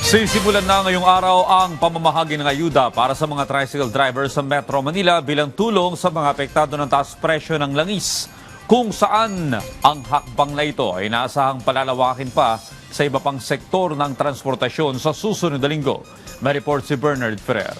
Sisimulan na ngayong araw ang pamamahagi ng ayuda para sa mga tricycle drivers sa Metro Manila bilang tulong sa mga apektado ng taas presyo ng langis. Kung saan ang hakbang na ito ay inaasahang palalawakin pa sa iba pang sektor ng transportasyon sa susunod na linggo. May report si Bernard Ferrer.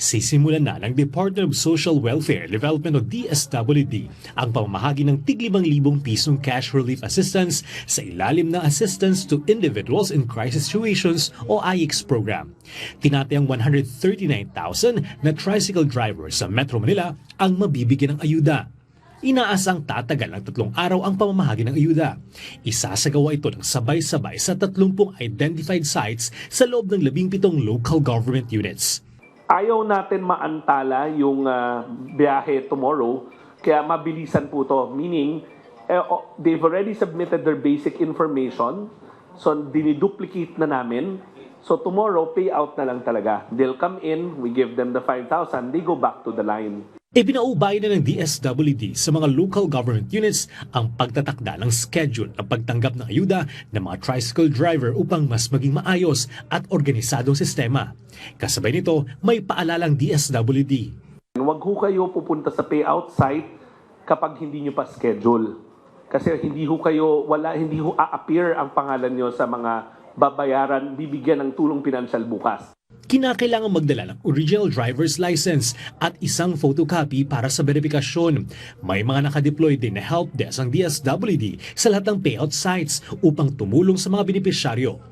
Sisimulan na ng Department of Social Welfare Development o DSWD ang pamamahagi ng tig-5,000 pisong cash relief assistance sa ilalim ng Assistance to Individuals in Crisis Situations o IEX program. Tinatayang 139,000 na tricycle drivers sa Metro Manila ang mabibigyan ng ayuda. Inaasang tatagal ng 3 araw ang pamamahagi ng ayuda. Isasagawa ito ng sabay-sabay sa 30 identified sites sa loob ng 17 local government units. Ayaw natin maantala yung biyahe tomorrow, kaya mabilisan po to. Meaning, they've already submitted their basic information, so diniduplicate na namin. So tomorrow, payout na lang talaga. They'll come in, we give them the 5,000, they go back to the line. Ipinaubay na ng DSWD sa mga local government units ang pagtatakda ng schedule ng pagtanggap ng ayuda ng mga tricycle driver upang mas maging maayos at organisadong sistema. Kasabay nito, may paalalang DSWD. Huwag ho kayo pupunta sa payout site kapag hindi nyo pa schedule. Kasi hindi ho a-appear ang pangalan nyo sa mga babayaran, bibigyan ng tulong pinansyal bukas. Kinakailangan magdala ng original driver's license at isang photocopy para sa verifikasyon. May mga nakadeploy din na help desk ang DSWD sa lahat ng payout sites upang tumulong sa mga benepisyaryo.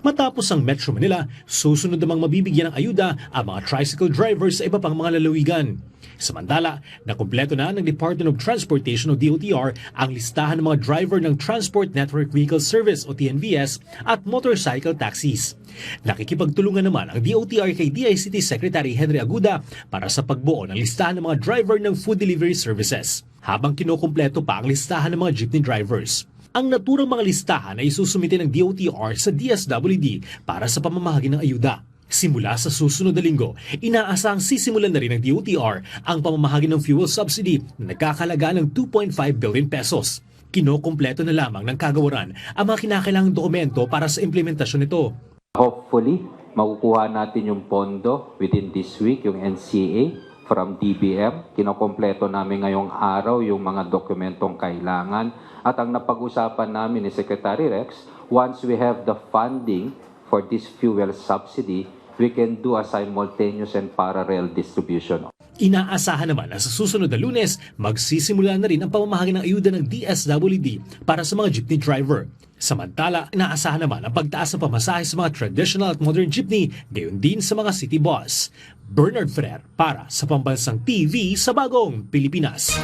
Matapos ang Metro Manila, susunod namang mabibigyan ng ayuda ang mga tricycle drivers sa iba pang mga lalawigan. Samantala, nakumpleto na ng Department of Transportation o DOTR ang listahan ng mga driver ng Transport Network Vehicle Service o TNVS at motorcycle taxis. Nakikipagtulungan naman ang DOTR kay DICT Secretary Henry Aguda para sa pagbuo ng listahan ng mga driver ng food delivery services, habang kinukumpleto pa ang listahan ng mga jeepney drivers. Ang naturang mga listahan ay isusumite ng DOTR sa DSWD para sa pamamahagi ng ayuda. Simula sa susunod na linggo, inaasahang sisimulan na rin ng DOTR ang pamamahagi ng fuel subsidy na nagkakalaga ng 2.5 billion pesos. Kinokompleto na lamang ng kagawaran ang mga kinakailangang dokumento para sa implementasyon nito. Hopefully, makukuha natin yung pondo within this week, yung NCA from DBM. Kinokompleto namin ngayong araw yung mga dokumentong kailangan. At ang napag-usapan namin ni Secretary Rex, once we have the funding for this fuel subsidy, we can do a simultaneous and parallel distribution. Inaasahan naman na sa susunod na Lunes, magsisimula na rin ang pamamahagi ng ayuda ng DSWD para sa mga jeepney driver. Samantala, inaasahan naman ang pagtaas ng pamasahe sa mga traditional at modern jeepney, gayon din sa mga city bus. Bernard Ferrer para sa Pambansang TV sa Bagong Pilipinas.